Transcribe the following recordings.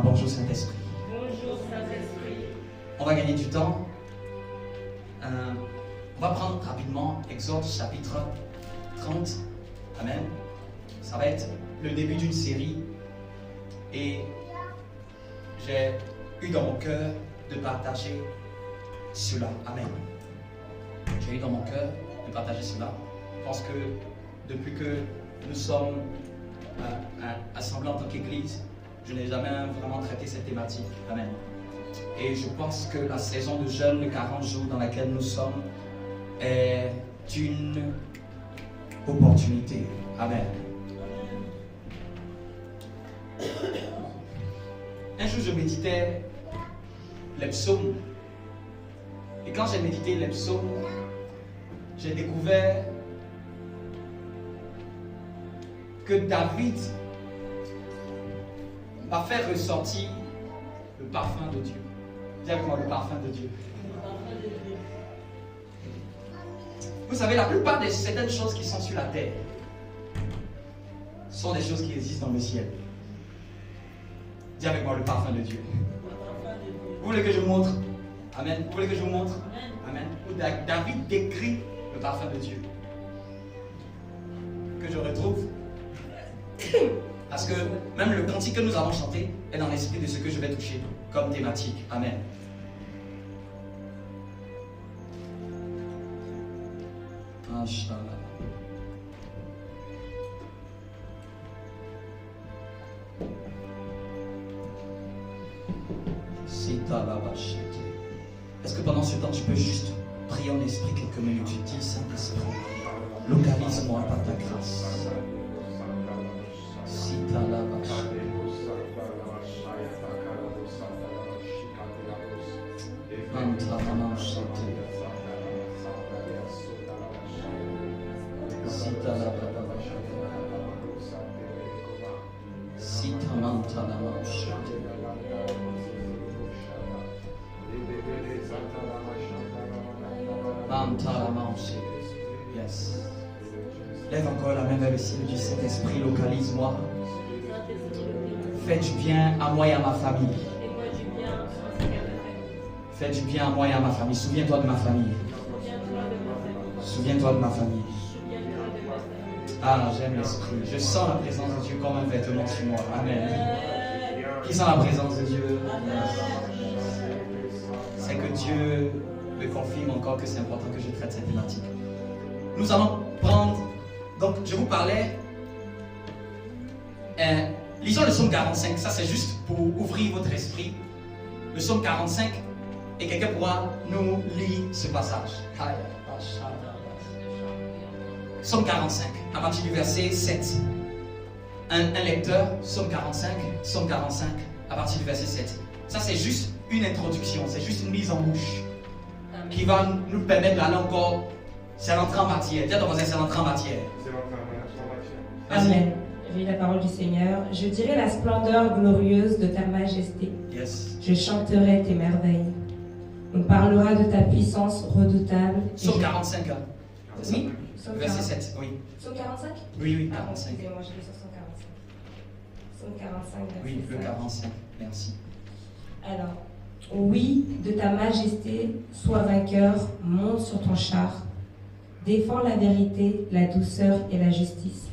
bonjour Saint-Esprit. Bonjour Saint-Esprit. On va gagner du temps. On va prendre rapidement Exode chapitre 30. Amen. Ça va être le début d'une série. Et j'ai eu dans mon cœur de partager cela. Amen. J'ai eu dans mon cœur de partager cela. Je pense que depuis que nous sommes assemblés en tant qu'Église, je n'ai jamais vraiment traité cette thématique. Amen. Et je pense que la saison de jeûne, les 40 jours dans laquelle nous sommes, est une opportunité. Amen. Un jour, je méditais les psaumes. Et quand j'ai médité les psaumes, j'ai découvert que David va faire ressortir le parfum de Dieu. Dis avec moi, le parfum de Dieu. Vous savez, la plupart de certaines choses qui sont sur la terre sont des choses qui existent dans le ciel. Dis avec moi, le parfum de Dieu. Vous voulez que je vous montre? Amen. Vous voulez que je vous montre? Amen. David décrit le parfum de Dieu. Que je retrouve. Parce que même le cantique que nous avons chanté est dans l'esprit de ce que je vais toucher comme thématique. Amen. Est-ce que pendant ce temps tu peux juste prier en esprit quelques minutes? Tu dis, Saint-Esprit, localise-moi par ta grâce. Yes. Lève encore la main vers le ciel du Saint-Esprit, localise-moi. Fais du bien à moi et à ma famille. Fais du bien à moi et à ma famille. Souviens-toi de ma famille. Souviens-toi de ma famille. Ah, j'aime l'esprit. Je sens la présence de Dieu comme un vêtement sur moi. Amen. Qui sent la présence de Dieu? C'est que Dieu me confirme encore que c'est important que je traite cette thématique. Nous allons prendre. Donc, je vous parlais. Lisons le psaume 45. Ça, c'est juste pour ouvrir votre esprit. Le psaume 45. Et quelqu'un pourra nous lire ce passage. Psaume 45, à partir du verset 7. Un lecteur, psaume 45, à partir du verset 7. Ça, c'est juste une introduction, c'est juste une mise en bouche qui va nous permettre d'aller encore. C'est l'entrée en matière. Dis à ton voisin, c'est l'entrée en matière. Amen. J'ai la parole du Seigneur. Je dirai la splendeur glorieuse de ta majesté. Yes. Je chanterai tes merveilles. On parlera de ta puissance redoutable. Psaume 45. Oui. Verset 7, oui. Psaume 45? Oui, 45. Excusez-moi, je vais sur 145. Psaume 45, verset Oui, le 45, merci. Alors, oui, de ta majesté, sois vainqueur, monte sur ton char, défends la vérité, la douceur et la justice.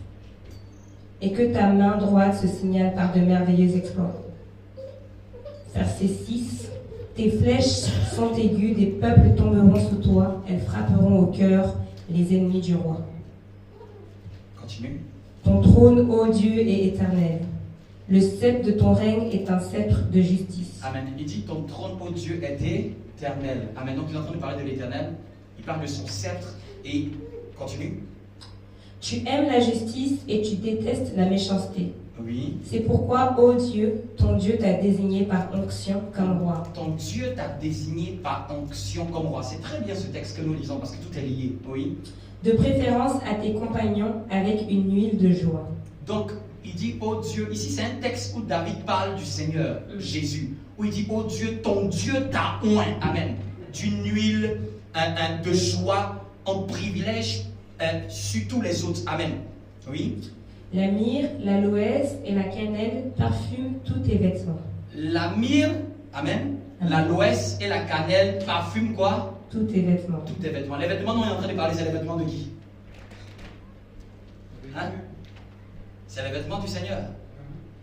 Et que ta main droite se signale par de merveilleux exploits. Verset 6. Tes flèches sont aiguës, des peuples tomberont sous toi, elles frapperont au cœur les ennemis du roi. Continue. Ton trône, ô Dieu, est éternel. Le sceptre de ton règne est un sceptre de justice. Amen. Il dit ton trône, ô Dieu, est éternel. Amen. Donc il est en train de parler de l'éternel. Il parle de son sceptre et continue. Tu aimes la justice et tu détestes la méchanceté. Oui. C'est pourquoi, ô Dieu, ton Dieu t'a désigné par onction comme roi. Ton Dieu t'a désigné par onction comme roi. C'est très bien ce texte que nous lisons parce que tout est lié. Oui. De préférence à tes compagnons avec une huile de joie. Donc, il dit, ô Dieu, ici c'est un texte où David parle du Seigneur, Jésus. Où il dit, ô Dieu, ton Dieu t'a oint. Amen. D'une huile de joie, en privilège sur tous les autres. Amen. Oui. La myrrhe, l'aloès et la cannelle parfument tous tes vêtements. La myrrhe, amen, l'aloès et la cannelle parfument quoi? Tous tes vêtements. Tous tes vêtements. Les vêtements dont on est en train de parler, c'est les vêtements de qui? Hein? C'est les vêtements du Seigneur.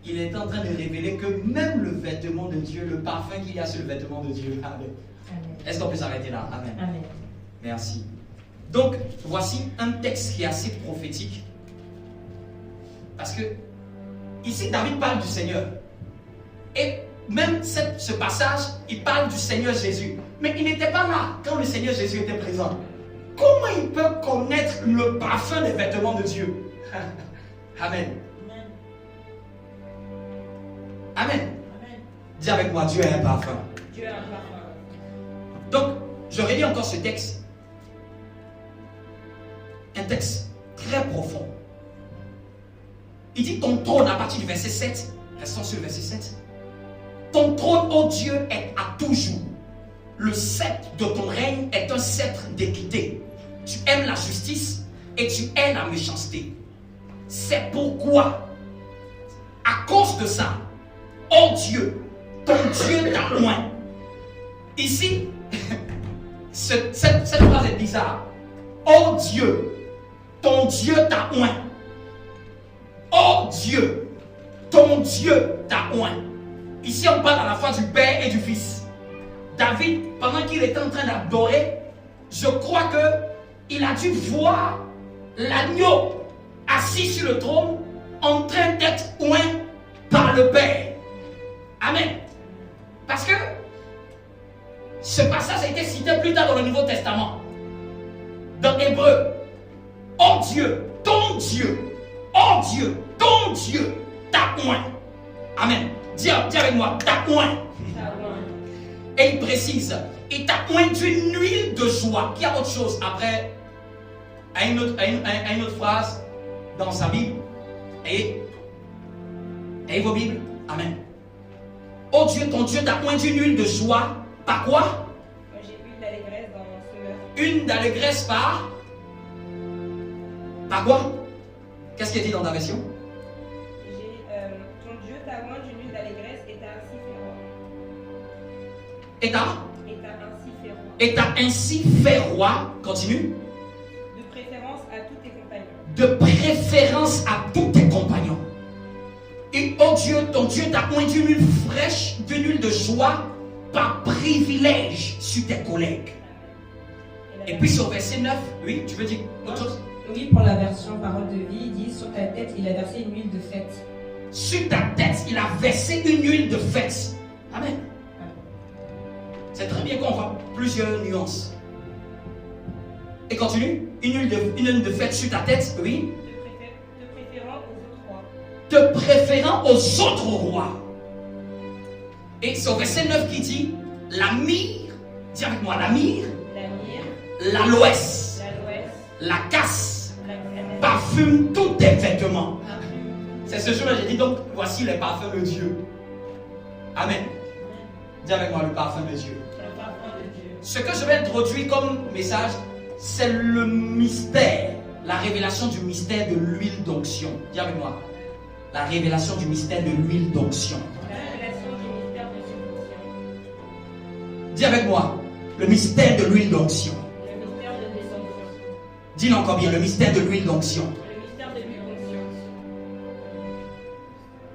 Il est en train de révéler que même le vêtement de Dieu, le parfum qu'il y a sur le vêtement de Dieu. Amen. Est-ce qu'on peut s'arrêter là? Amen. Amen. Merci. Donc, voici un texte qui est assez prophétique. Parce que, ici, David parle du Seigneur. Et même ce passage, il parle du Seigneur Jésus. Mais il n'était pas là quand le Seigneur Jésus était présent. Comment il peut connaître le parfum des vêtements de Dieu? Amen. Amen. Dis avec moi, Dieu a un parfum. Dieu a un parfum. Donc, je relis encore ce texte. Un texte très profond. Il dit ton trône à partir du verset 7. Restons sur le verset 7. Ton trône, ô Dieu, est à toujours. Le sceptre de ton règne est un sceptre d'équité. Tu aimes la justice et tu hais la méchanceté. C'est pourquoi, à cause de ça, ô Dieu, ton Dieu t'a oint. Ici, cette phrase est bizarre. Ô Dieu, ton Dieu t'a oint. Ô Dieu, ton Dieu t'a oint. Ici, on parle à la fois du Père et du Fils. David, pendant qu'il était en train d'adorer, je crois qu'il a dû voir l'agneau assis sur le trône en train d'être oint par le Père. Amen. Parce que ce passage a été cité plus tard dans le Nouveau Testament. Dans Hébreu. Oh Dieu, ton Dieu, oh Dieu, ton Dieu t'a oint. Amen. Dis avec moi, t'a oint. Et il précise, il t'a oint d'une huile de joie. Il y a autre chose après, à une autre phrase dans sa Bible. Et vos Bibles. Amen. Oh Dieu, ton Dieu t'a oint d'une huile de joie. Par quoi? J'ai une d'allégresse dans ce meurtre. Une d'allégresse par? Par quoi? Qu'est-ce qui est dit dans ta version? Ton Dieu t'a oint d'une huile d'allégresse et t'a ainsi fait roi. Et t'a ainsi fait roi. Continue. De préférence à tous tes compagnons. De préférence à tous tes compagnons. Et oh Dieu, ton Dieu t'a oint d'une huile fraîche, d'une huile de joie, par privilège sur tes collègues. Et puis sur verset 9, oui, tu veux dire autre chose? Oui, pour la version parole de vie, il dit sur ta tête, il a versé une huile de fête. Sur ta tête, il a versé une huile de fête. Amen. C'est très bien qu'on voit plusieurs nuances. Et continue. Une huile de fête sur ta tête, oui. Te préférant aux autres rois. Te préférant aux autres rois. Et c'est au verset 9 qui dit la myrrhe, dis avec moi, la myrrhe, l'aloès, la casse, parfume tous tes vêtements. C'est ce jour-là, j'ai dit donc, voici les parfums de Dieu. Amen. Dis avec moi, le parfum de Dieu. Ce que je vais introduire comme message, c'est le mystère, la révélation du mystère de l'huile d'onction. Dis avec moi, la révélation du mystère de l'huile d'onction. Dis avec moi, le mystère de l'huile d'onction. Dis-le encore bien, le mystère de l'huile d'onction.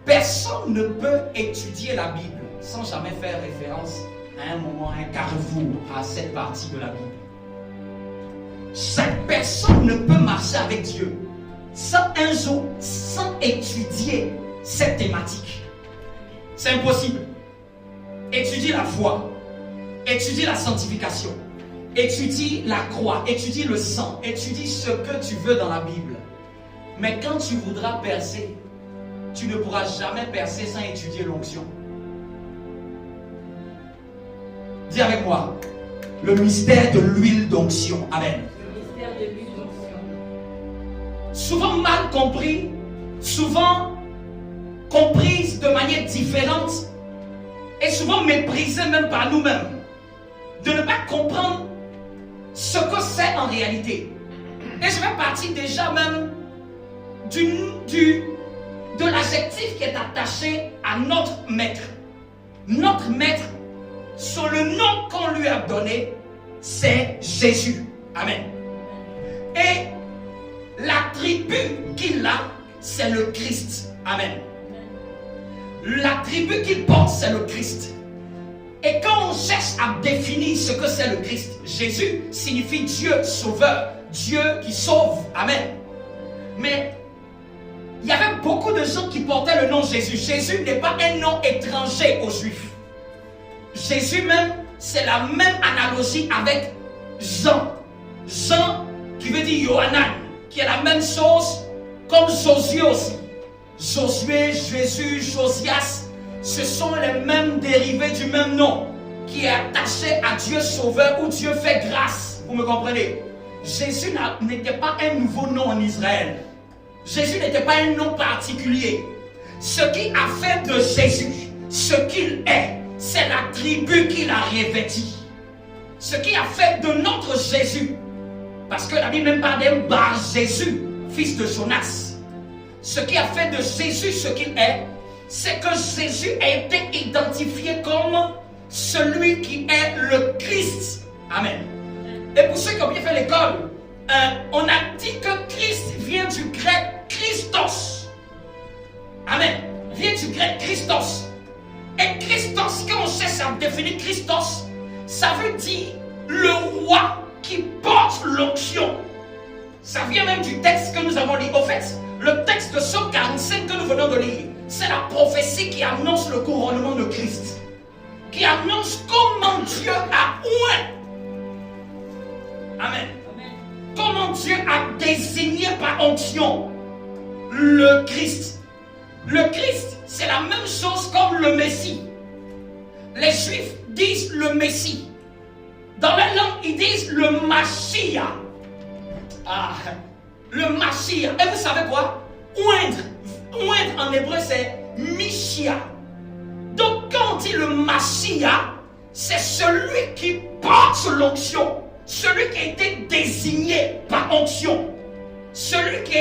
Personne ne peut étudier la Bible sans jamais faire référence à un moment, à un carrefour, à cette partie de la Bible. Chaque personne ne peut marcher avec Dieu sans un jour, sans étudier cette thématique. C'est impossible. Étudie la foi, étudie la sanctification, étudie la croix, étudie le sang, étudie ce que tu veux dans la Bible. Mais quand tu voudras percer, tu ne pourras jamais percer sans étudier l'onction. Dis avec moi, le mystère de l'huile d'onction. Amen. Le mystère de l'huile d'onction. Souvent mal compris, souvent comprise de manière différente et souvent méprisée même par nous-mêmes. De ne pas comprendre ce que c'est en réalité. Et je vais partir déjà même de l'adjectif qui est attaché à notre maître. notre maître, sur le nom qu'on lui a donné, c'est Jésus. Amen. Et l'attribut qu'il a, c'est le Christ. Amen. L'attribut qu'il porte, c'est le Christ. Et quand on cherche à définir ce que c'est le Christ, Jésus signifie Dieu sauveur, Dieu qui sauve. Amen. Mais il y avait beaucoup de gens qui portaient le nom Jésus. Jésus n'est pas un nom étranger aux Juifs. Jésus même, c'est la même analogie avec Jean. Jean qui veut dire Yohanan, qui est la même chose comme Josué aussi. Josué, Jésus, Josias, ce sont les mêmes dérivés du même nom qui est attaché à Dieu sauveur ou Dieu fait grâce. Vous me comprenez? Jésus n'était pas un nouveau nom en Israël. Jésus n'était pas un nom particulier. Ce qui a fait de Jésus ce qu'il est, c'est l'attribut qu'il a revêtu. Ce qui a fait de notre Jésus, parce que la Bible même parle d'un Bar Jésus, fils de Jonas. Ce qui a fait de Jésus ce qu'il est, c'est que Jésus a été identifié comme celui qui est le Christ. Amen. Et pour ceux qui ont bien fait l'école, on a dit que Christ vient du grec Christos. Amen. Vient du grec Christos. Et Christos, quand on cherche à définir Christos, ça veut dire le roi qui porte l'onction. Ça vient même du texte que nous avons lu. Au fait, le texte de Psaume 45 que nous venons de lire, c'est la prophétie qui annonce le couronnement de Christ. Qui annonce comment Dieu a oint. Amen. Comment Dieu a désigné par onction le Christ. Le Christ, c'est la même chose comme le Messie. Les Juifs disent le Messie. Dans la langue, ils disent le Mashiach. Ah, le Mashiach. Et vous savez quoi? Oindre. Oindre en hébreu, c'est Mishia. Donc, quand on dit le Mashiach, c'est celui qui porte l'onction. Celui qui a été désigné par onction. Celui qui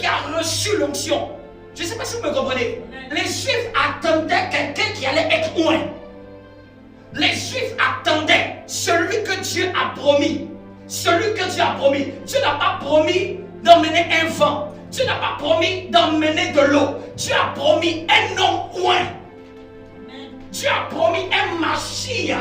a reçu l'onction. Je ne sais pas si vous me comprenez. Les Juifs attendaient quelqu'un qui allait être oint. Les Juifs attendaient celui que Dieu a promis. Celui que Dieu a promis. Dieu n'a pas promis d'emmener un vent. Dieu n'a pas promis d'emmener de l'eau. Dieu a promis un homme oint. Dieu a promis un Mashiach.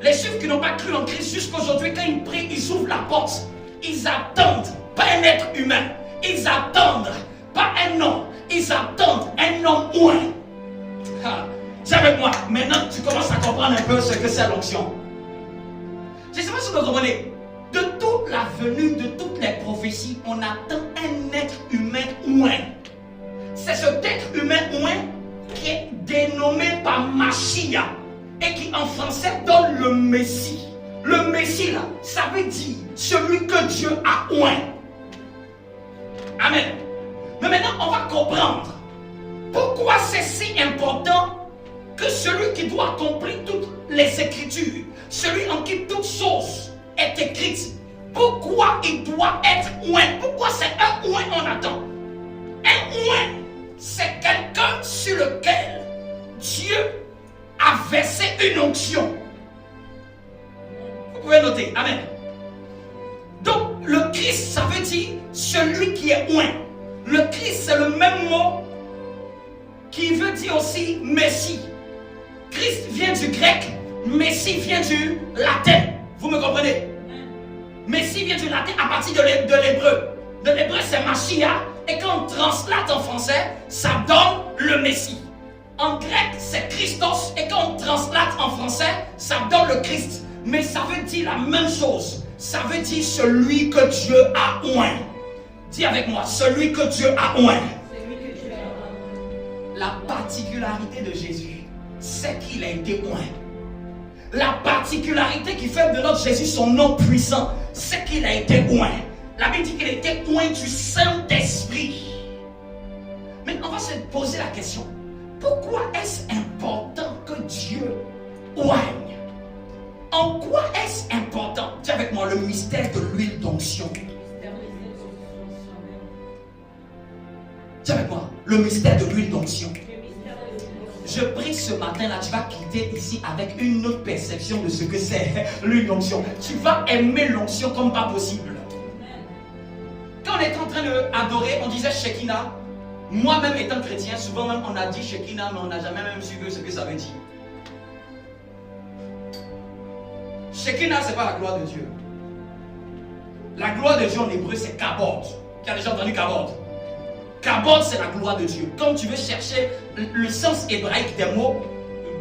Les Juifs qui n'ont pas cru en Christ jusqu'aujourd'hui, quand ils prient, ils ouvrent la porte. Ils attendent pas un être humain. Ils attendent pas un homme. Ils attendent un homme oint. C'est avec moi. Maintenant, tu commences à comprendre un peu ce que c'est l'onction. Je ne sais pas si vous me comprenez. De toute la venue, de toutes les prophéties, on attend un être humain oint. C'est cet être humain oint qui est dénommé par Mashiach et qui en français donne le Messie. Le Messie là, ça veut dire celui que Dieu a oint. Amen. Mais maintenant, on va comprendre pourquoi c'est si important que celui qui doit accomplir toutes les Écritures, celui en qui toute chose est écrite, pourquoi il doit être oint? Pourquoi c'est un oint on attend? Un oint, c'est quelqu'un sur lequel Dieu a versé une onction. Vous pouvez noter. Amen. Donc, le Christ, ça veut dire celui qui est oint. Le Christ, c'est le même mot qui veut dire aussi Messie. Christ vient du grec, Messie vient du latin. Vous me comprenez? Messie vient du latin à partir de l'hébreu. De l'hébreu, c'est Mashiach. Et quand on translate en français, ça donne le Messie. En grec, c'est Christos. Et quand on translate en français, ça donne le Christ. Mais ça veut dire la même chose. Ça veut dire celui que Dieu a oint. Dis avec moi, celui que Dieu a oint. La particularité de Jésus, c'est qu'il a été oint. La particularité qui fait de notre Jésus son nom puissant, c'est qu'il a été oint. La Bible dit qu'il a été oint du Saint-Esprit. Mais on va se poser la question. Pourquoi est-ce important que Dieu oigne? En quoi est-ce important? Dis avec moi le mystère de l'huile d'onction. Dis avec moi le mystère de l'huile d'onction. Je prie ce matin-là, tu vas quitter ici avec une autre perception de ce que c'est l'onction. Tu vas aimer l'onction comme pas possible. Quand on était en train d'adorer, on disait Shekinah. Moi-même étant chrétien, souvent même on a dit Shekinah, mais on n'a jamais même su ce que ça veut dire. Shekinah, ce n'est pas la gloire de Dieu. La gloire de Dieu en hébreu, c'est Kabod. Qui a déjà entendu Kabod? Kabod, c'est la gloire de Dieu. Quand tu veux chercher le sens hébraïque des mots,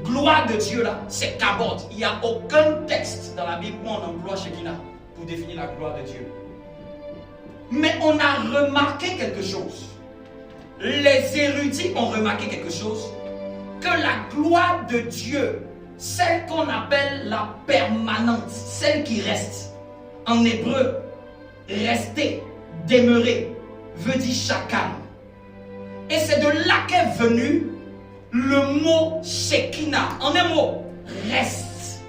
gloire de Dieu là, c'est Kabod. Il n'y a aucun texte dans la Bible où on emploie Shekinah pour définir la gloire de Dieu. Mais on a remarqué quelque chose. Les érudits ont remarqué quelque chose. Que la gloire de Dieu, celle qu'on appelle la permanente, celle qui reste, en hébreu, rester, demeurer, veut dire chakal. Et c'est de là qu'est venu le mot Shekinah. En un mot, reste.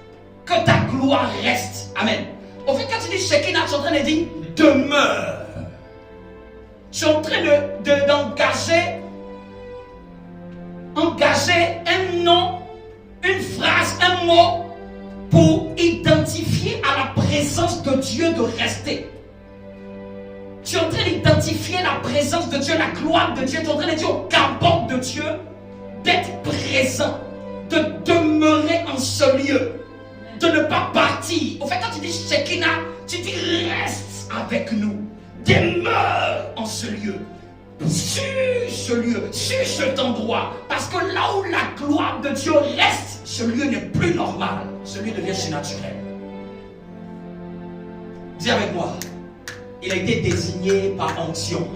Que ta gloire reste. Amen. Au fait, quand tu dis Shekinah, tu es en train de dire demeure. Tu es en train d'engager un nom, une phrase, un mot pour identifier à la présence de Dieu de rester. Tu es en train d'identifier la présence de Dieu, la gloire de Dieu. Tu es en train de dire au Kabod de Dieu d'être présent, de demeurer en ce lieu, de ne pas partir. Au fait, quand tu dis Shekinah, tu dis reste avec nous, demeure en ce lieu, sur ce lieu, sur cet endroit. Parce que là où la gloire de Dieu reste, ce lieu n'est plus normal, ce lieu devient surnaturel. Dis avec moi. Il a été désigné par onction.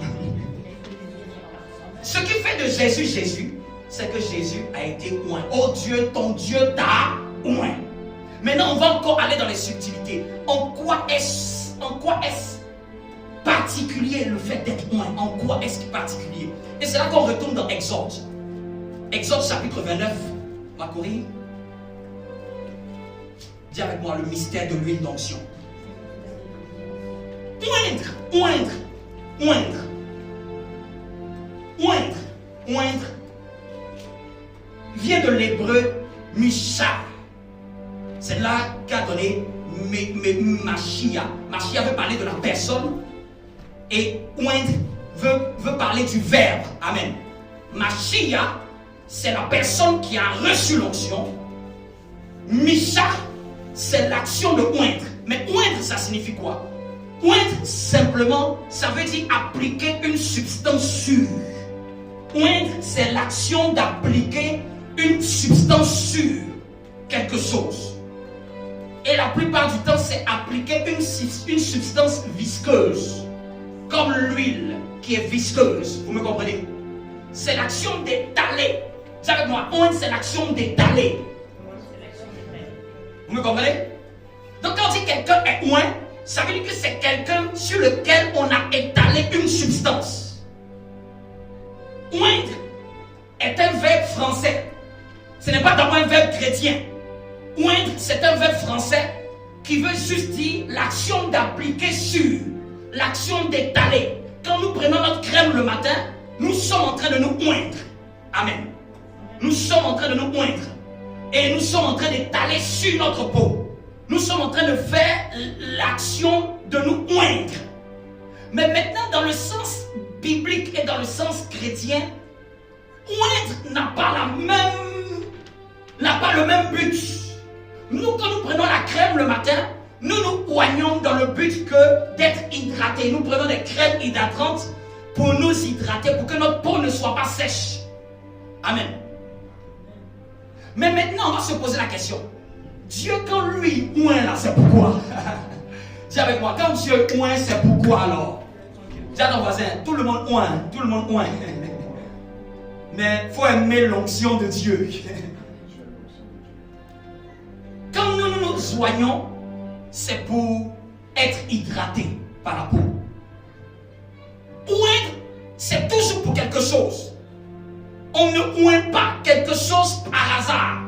Ce qui fait de Jésus, Jésus, c'est que Jésus a été oint. Oh Dieu, ton Dieu t'a oint. Maintenant, on va encore aller dans les subtilités. En quoi est-ce particulier le fait d'être oint? En quoi est-ce particulier? Et c'est là qu'on retourne dans Exode. Exode chapitre 29. On va courir. Dis avec moi le mystère de l'huile d'onction. Oindre vient de l'hébreu Misha. C'est là qu'a donné Machia. Machia veut parler de la personne et oindre veut parler du verbe. Amen. Machia, c'est la personne qui a reçu l'onction. Misha, c'est l'action de oindre. Mais oindre, ça signifie quoi? Oindre, simplement, ça veut dire appliquer une substance sûre. Oindre, c'est l'action d'appliquer une substance sûre, quelque chose. Et la plupart du temps, c'est appliquer une substance visqueuse, comme l'huile qui est visqueuse. Vous me comprenez? C'est l'action d'étaler. Dis avec moi, oindre, c'est l'action d'étaler. Vous me comprenez? Donc quand on dit quelqu'un est oint, ça veut dire que c'est quelqu'un sur lequel on a étalé une substance. Oindre est un verbe français. Ce n'est pas d'abord un verbe chrétien. Oindre, c'est un verbe français qui veut juste dire l'action d'appliquer sur, l'action d'étaler. Quand nous prenons notre crème le matin, nous sommes en train de nous oindre. Amen. Nous sommes en train de nous oindre. Et nous sommes en train d'étaler sur notre peau. Nous sommes en train de faire l'action de nous oindre. Mais maintenant, dans le sens biblique et dans le sens chrétien, oindre n'a pas le même but. Nous, quand nous prenons la crème le matin, nous nous oignons dans le but que d'être hydratés. Nous prenons des crèmes hydratantes pour nous hydrater, pour que notre peau ne soit pas sèche. Amen. Mais maintenant, on va se poser la question. Dieu, quand lui oint là, c'est pourquoi? Dis avec moi, quand Dieu oint, c'est pourquoi alors? Dis à ton voisin, tout le monde oint, tout le monde oint. Mais il faut aimer l'onction de Dieu. Quand nous nous oignons, c'est pour être hydraté par la peau. Oindre, c'est toujours pour quelque chose. On ne oint pas quelque chose par hasard.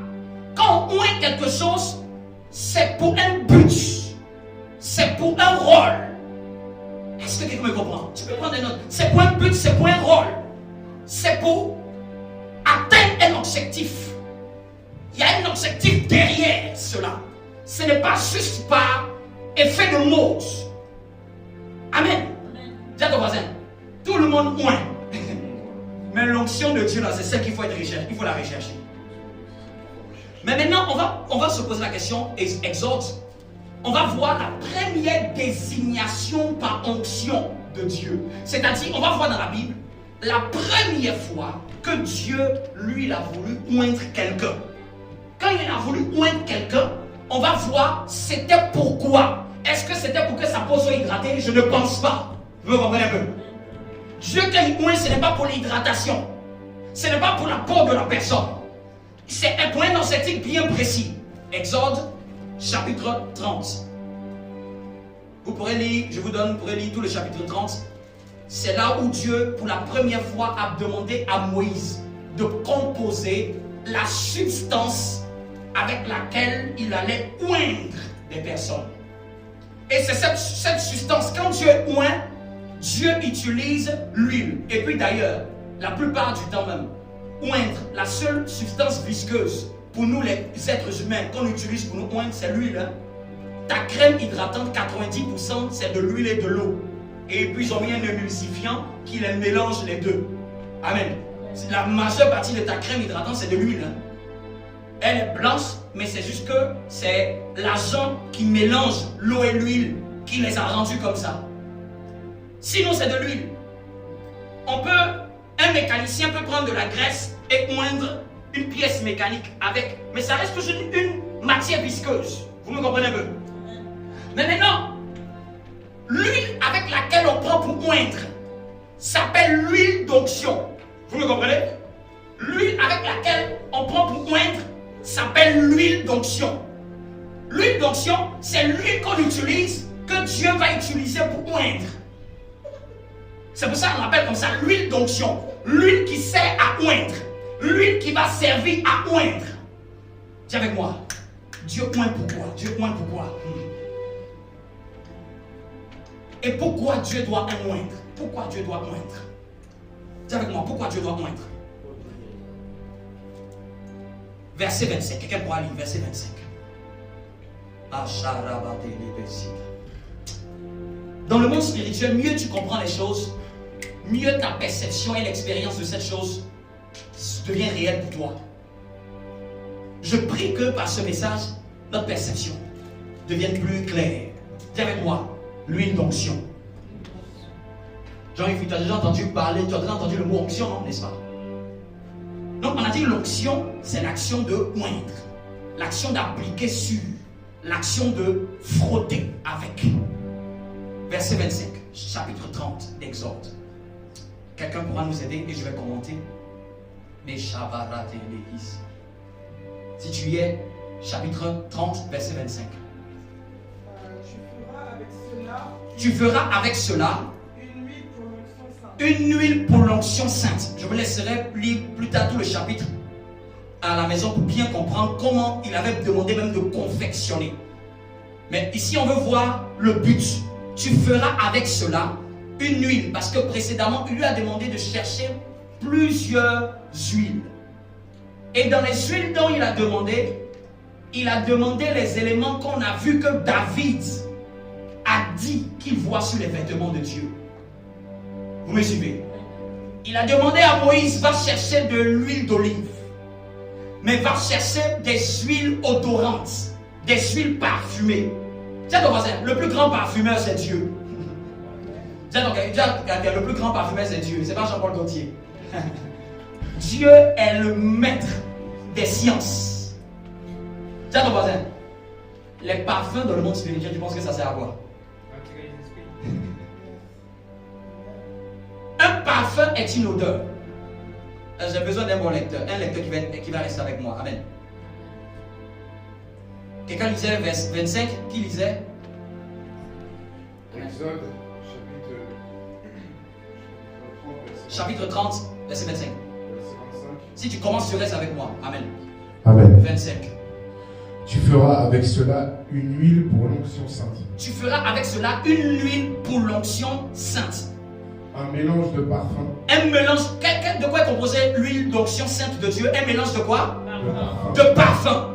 Quand on oint quelque chose, c'est pour un but. C'est pour un rôle. Est-ce que quelqu'un me comprend? Tu peux prendre des notes. C'est pour un but, c'est pour un rôle. C'est pour atteindre un objectif. il y a un objectif derrière cela. Ce n'est pas juste par effet de mode. Amen. Dis à ton voisin, tout le monde oint. Mais l'onction de Dieu là, c'est celle qu'il faut il faut la rechercher. Mais maintenant, on va se poser la question, Exode. On va voir la première désignation par onction de Dieu. C'est-à-dire, on va voir dans la Bible la première fois que Dieu, lui, il a voulu oindre quelqu'un. Quand il a voulu oindre quelqu'un, on va voir c'était pourquoi. Est-ce que c'était pour que sa peau soit hydratée? Je ne pense pas. Vous me comprenez un peu? Dieu, quand il oint, ce n'est pas pour l'hydratation. Ce n'est pas pour la peau de la personne. C'est un point objectif bien précis. Exode, chapitre 30. Vous pourrez lire, je vous donne, vous pourrez lire tout le chapitre 30. C'est là où Dieu, pour la première fois, a demandé à Moïse de composer la substance avec laquelle il allait oindre des personnes. Et c'est cette substance, quand Dieu oint, Dieu utilise l'huile. Et puis d'ailleurs, la plupart du temps même, oindre, la seule substance visqueuse pour nous les êtres humains qu'on utilise pour nous oindre, c'est l'huile. Hein? Ta crème hydratante, 90% c'est de l'huile et de l'eau. Et puis ils ont mis un émulsifiant qui les mélange les deux. Amen. La majeure partie de ta crème hydratante c'est de l'huile. Hein? Elle est blanche, mais c'est juste que c'est l'agent qui mélange l'eau et l'huile qui les a rendus comme ça. Sinon c'est de l'huile. Un mécanicien peut prendre de la graisse et oindre une pièce mécanique avec, mais ça reste toujours une matière visqueuse. Vous me comprenez un peu? Mais maintenant, l'huile avec laquelle on prend pour oindre s'appelle l'huile d'onction. Vous me comprenez? L'huile avec laquelle on prend pour oindre s'appelle l'huile d'onction. L'huile d'onction, c'est l'huile qu'on utilise, que Dieu va utiliser pour oindre. C'est pour ça qu'on appelle comme ça l'huile d'onction. L'huile qui sert à oindre. L'huile qui va servir à oindre. Dis avec moi. Dieu oint pourquoi? Dieu oint pourquoi? Et pourquoi Dieu doit oindre? Pourquoi Dieu doit oindre? Dis avec moi, pourquoi Dieu doit oindre? Verset 25. Quelqu'un pourra lire verset 25. Dans le monde spirituel, mieux tu comprends les choses, mieux ta perception et l'expérience de cette chose devient réelle pour toi. Je prie que par ce message, notre perception devienne plus claire. Dis avec moi, l'huile d'onction. Jean-Yves, tu as déjà entendu parler, tu as déjà entendu le mot onction, n'est-ce pas? Donc on a dit l'onction, c'est l'action de oindre, l'action d'appliquer sur, l'action de frotter avec. Verset 25, chapitre 30 d'Exode. Quelqu'un pourra nous aider et je vais commenter. Mais Shabarat et l'Église. Si tu y es, chapitre 30, verset 25. Tu feras avec cela une huile pour l'onction sainte. Je vous laisserai lire plus tard tout le chapitre à la maison pour bien comprendre comment il avait demandé même de confectionner. Mais ici, on veut voir le but. Tu feras avec cela une huile. Parce que précédemment, il lui a demandé de chercher plusieurs huiles. Et dans les huiles dont il a demandé les éléments qu'on a vu que David a dit qu'il voit sur les vêtements de Dieu. Vous me suivez? Il a demandé à Moïse, va chercher de l'huile d'olive. Mais va chercher des huiles odorantes, des huiles parfumées. Tiens ton voisin, le plus grand parfumeur c'est Dieu. Le plus grand parfumeur c'est Dieu, c'est pas Jean-Paul Gaultier. Dieu est le maître des sciences. Tiens ton voisin, les parfums dans le monde spirituel, tu penses que ça sert à quoi? Un parfum est une odeur. J'ai besoin d'un bon lecteur, un lecteur qui va rester avec moi. Amen. Quelqu'un lisait verset 25, qui lisait? Exode, chapitre 30, verset 25. Si tu commences, tu restes avec moi. Amen. Amen. 25. Tu feras avec cela une huile pour l'onction sainte. Tu feras avec cela une huile pour l'onction sainte. Un mélange de parfums. Un mélange. De quoi est composée l'huile d'onction sainte de Dieu? Un mélange de quoi? de parfum.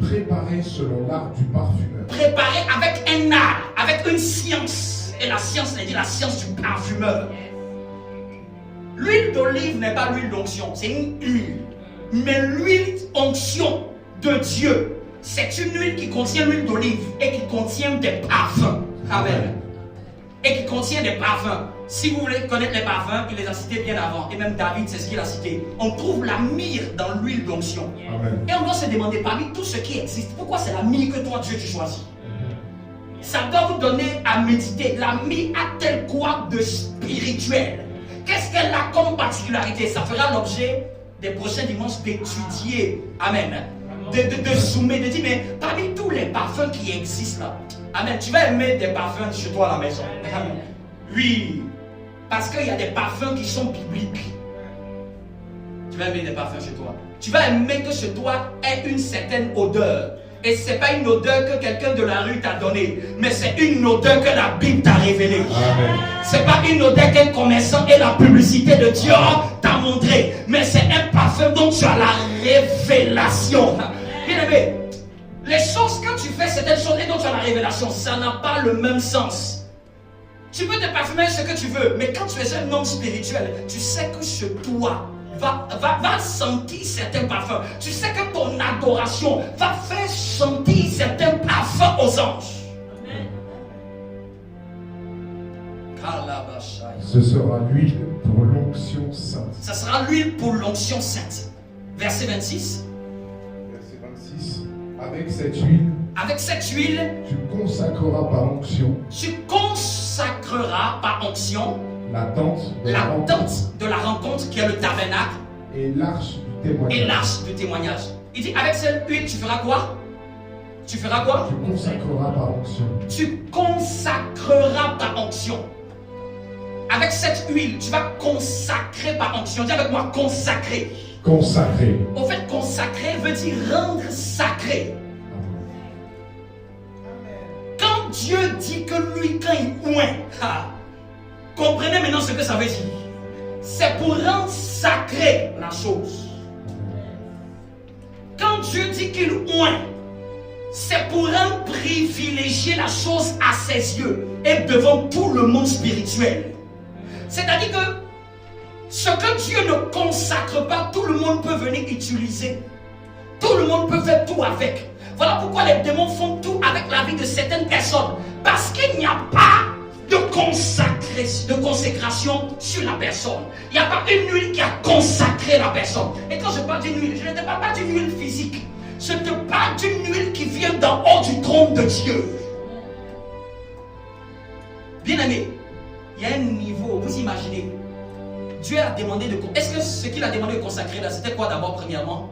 Préparé selon l'art du parfumeur. Préparé avec un art, avec une science. Et la science, c'est la science du parfumeur. L'huile d'olive n'est pas l'huile d'onction, c'est une huile. Mais l'huile onction de Dieu, c'est une huile qui contient l'huile d'olive et qui contient des parfums. Amen. Et qui contient des parfums. Si vous voulez connaître les parfums, il les a cités bien avant. Et même David, c'est ce qu'il a cité. On trouve la myrrhe dans l'huile d'onction. Et on doit se demander, parmi tout ce qui existe, pourquoi c'est la myrrhe que toi, Dieu, tu choisis? Ça doit vous donner à méditer. La myrrhe a-t-elle quoi de spirituel? Qu'est-ce qu'elle a comme particularité? Ça fera l'objet des prochains dimanches d'étudier. Amen. De zoomer, de dire, mais parmi tous les parfums qui existent là, amen, tu vas aimer des parfums chez toi à la maison. Amen. Oui, parce qu'il y a des parfums qui sont bibliques. Tu vas aimer des parfums chez toi. Tu vas aimer que chez toi ait une certaine odeur. Et ce n'est pas une odeur que quelqu'un de la rue t'a donnée, mais c'est une odeur que la Bible t'a révélée. Ce n'est pas une odeur qu'un commerçant et la publicité de Dieu t'a montré, mais c'est un parfum dont tu as la révélation. Bien aimé, les choses, quand tu fais certaines choses et dont tu as la révélation, ça n'a pas le même sens. Tu peux te parfumer ce que tu veux, mais quand tu es un homme spirituel, tu sais que chez toi va sentir certains parfums. Tu sais que ton adoration va faire sentir certains parfums aux anges. Amen. Ce sera l'huile pour l'onction sainte. Ça sera l'huile pour l'onction sainte. Verset 26. Verset 26. Avec cette huile, tu consacreras par onction. Tu consacreras par onction la tente de la rencontre qui est le tabernacle et l'arche du témoignage. Et l'arche du témoignage. Il dit, avec cette huile, tu feras quoi? Tu feras quoi? Tu consacreras par onction. Tu consacreras par onction. Avec cette huile, tu vas consacrer par onction. Dis avec moi, consacrer. Consacrer. Au fait, consacrer veut dire rendre sacré. Quand Dieu dit que lui, quand il oint, comprenez maintenant ce que ça veut dire. C'est pour rendre sacré la chose. Quand Dieu dit qu'il oint, c'est pour rendre privilégier la chose à ses yeux et devant tout le monde spirituel. C'est-à-dire que ce que Dieu ne consacre pas, tout le monde peut venir utiliser. Tout le monde peut faire tout avec. Voilà pourquoi les démons font tout avec la vie de certaines personnes. Parce qu'il n'y a pas de consécration sur la personne. Il n'y a pas une huile qui a consacré la personne. Et quand je parle d'une huile, je ne te parle pas d'une huile physique. Je te parle d'une huile qui vient d'en haut du trône de Dieu. Bien aimé, il y a un niveau, vous imaginez, Dieu a demandé de... Est-ce que ce qu'il a demandé de consacrer là, c'était quoi d'abord premièrement?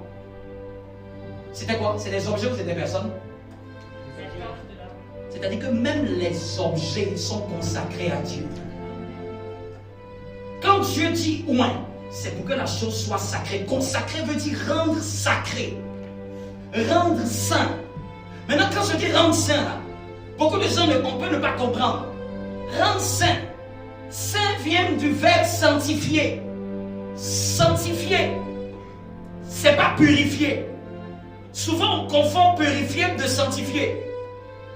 C'était quoi? C'est des objets ou c'est des personnes? C'est-à-dire que même les objets sont consacrés à Dieu. Quand Dieu dit oint, c'est pour que la chose soit sacrée. Consacré veut dire rendre sacré. Rendre saint. Maintenant, quand je dis rendre saint, là, beaucoup de gens on peut ne pas comprendre. Rendre saint. Saint vient du verbe sanctifier. Sanctifier, c'est pas purifier. Souvent on confond purifier de sanctifier.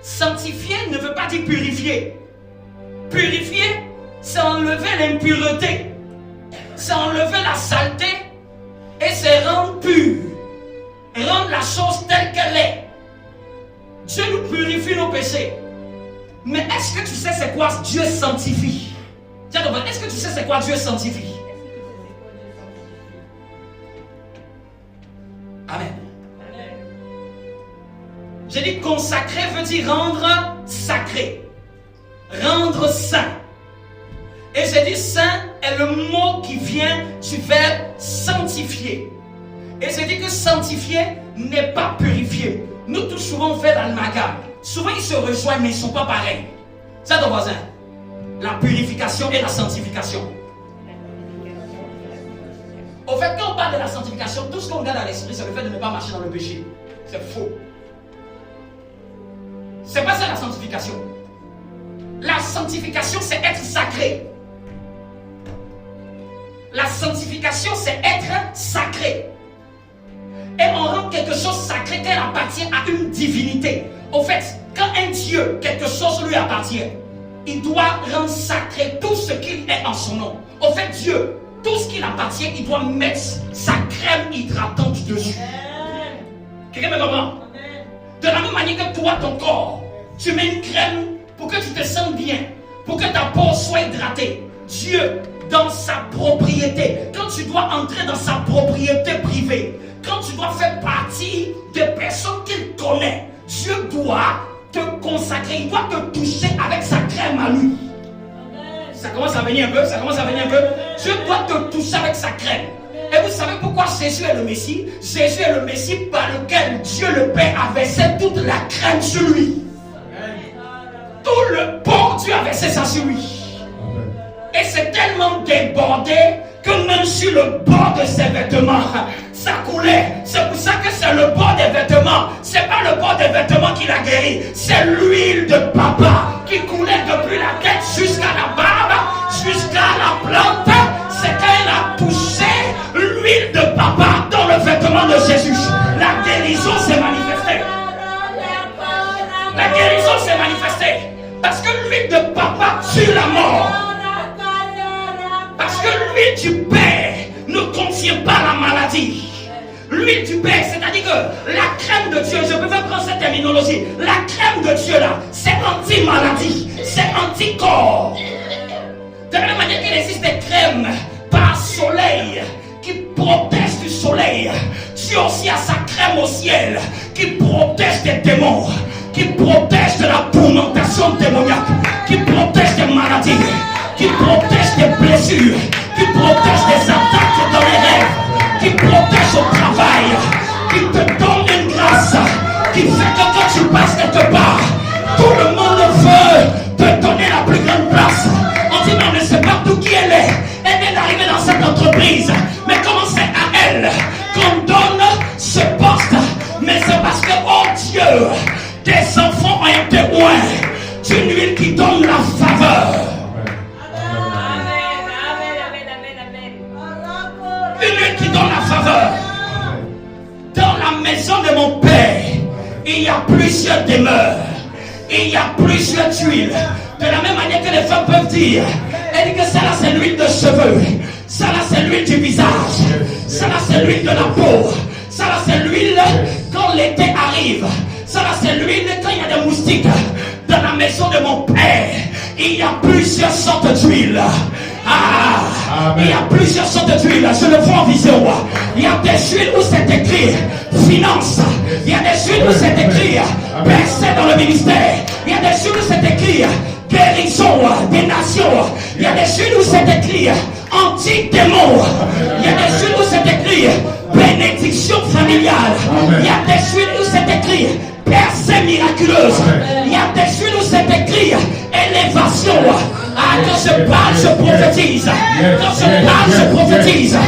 Sanctifier ne veut pas dire purifier. Purifier, c'est enlever l'impureté. C'est enlever la saleté et c'est rendre pur. Rendre la chose telle qu'elle est. Dieu nous purifie nos péchés. Mais est-ce que tu sais c'est quoi Dieu sanctifie? Est-ce que tu sais c'est quoi Dieu sanctifie? Amen. J'ai dit consacrer veut dire rendre sacré. Rendre saint. Et j'ai dit saint est le mot qui vient du verbe sanctifier. Et j'ai dit que sanctifier n'est pas purifier. Nous tous souvent on fait l'amalgame. Souvent ils se rejoignent mais ils ne sont pas pareils. C'est ton voisin. La purification et la sanctification. Au fait, quand on parle de la sanctification, tout ce qu'on regarde à l'esprit, c'est le fait de ne pas marcher dans le péché. C'est faux. C'est pas ça la sanctification. La sanctification, c'est être sacré. La sanctification, c'est être sacré. Et quand quelque chose sacré, qu'elle appartient à une divinité. Au fait, quand un Dieu, quelque chose lui appartient, il doit rendre sacré tout ce qu'il est en son nom. Au fait, Dieu, tout ce qu'il appartient, il doit mettre sa crème hydratante dessus. Quelqu'un me comprend? De la même manière que toi, ton corps, tu mets une crème pour que tu te sentes bien, pour que ta peau soit hydratée. Dieu, dans sa propriété, quand tu dois entrer dans sa propriété privée, quand tu dois faire partie des personnes qu'il connaît, Dieu doit te consacrer, il doit te toucher avec sa crème à lui. Ça commence à venir un peu, Dieu doit te toucher avec sa crème. Et vous savez pourquoi Jésus est le Messie? Jésus est le Messie par lequel Dieu le Père a versé toute la crème sur lui. Tout le bon Dieu a versé ça sur lui. Et c'est tellement débordé que même sur le bord de ses vêtements, ça coulait. C'est pour ça que c'est le bord des vêtements. C'est pas le bord des vêtements qui l'a guéri. C'est l'huile de papa qui coulait depuis la tête jusqu'à la barbe, jusqu'à la plante. C'est quand elle a touché l'huile de papa dans le vêtement de Jésus. La guérison s'est manifestée. La guérison s'est manifestée. Parce que l'huile de papa tue la mort. Parce que l'huile du Père ne contient pas la maladie. L'huile du Père, c'est-à-dire que la crème de Dieu, je peux faire prendre cette terminologie, la crème de Dieu là, c'est anti-maladie, c'est anti-corps. De la même manière qu'il existe des crèmes par soleil qui protègent du soleil, Dieu aussi a sa crème au ciel qui protège des démons, qui protège de la tourmentation démoniaque, qui protège des maladies, qui protège des blessures, qui protège des attaques dans les rêves, qui protège au travail, qui te donne une grâce, qui fait que quand tu passes quelque part, tout le monde veut te donner la plus grande place. On dit mais on ne sait pas d'où qui elle est. Elle vient d'arriver dans cette entreprise, mais comment c'est à elle qu'on donne ce poste? Mais c'est parce que, oh Dieu, tes enfants ont été loin d'une huile qui donne la faveur. Une huile qui donne la faveur. Dans la maison de mon Père, il y a plusieurs demeures. Il y a plusieurs huiles. De la même manière que les femmes peuvent dire, elle dit que ça là c'est l'huile de cheveux, ça là c'est l'huile du visage, ça là c'est l'huile de la peau, ça là c'est l'huile quand l'été arrive, ça là c'est l'huile quand il y a des moustiques. Dans la maison de mon Père, il y a plusieurs sortes d'huile. Il y a plusieurs sortes d'huile. Je le vois en vision. Il y a des huiles où c'est écrit finance. Il y a des huiles où c'est écrit percée dans le ministère. Il y a des huiles où c'est écrit guérison des nations. Il y a des huiles où c'est écrit anti-démon. Il y a des huiles où c'est écrit bénédiction familiale. Il y a des huiles où c'est écrit percée miraculeuse. Il y a des huiles où c'est écrit élévation. Quand je parle, je prophétise. Quand je parle, je prophétise.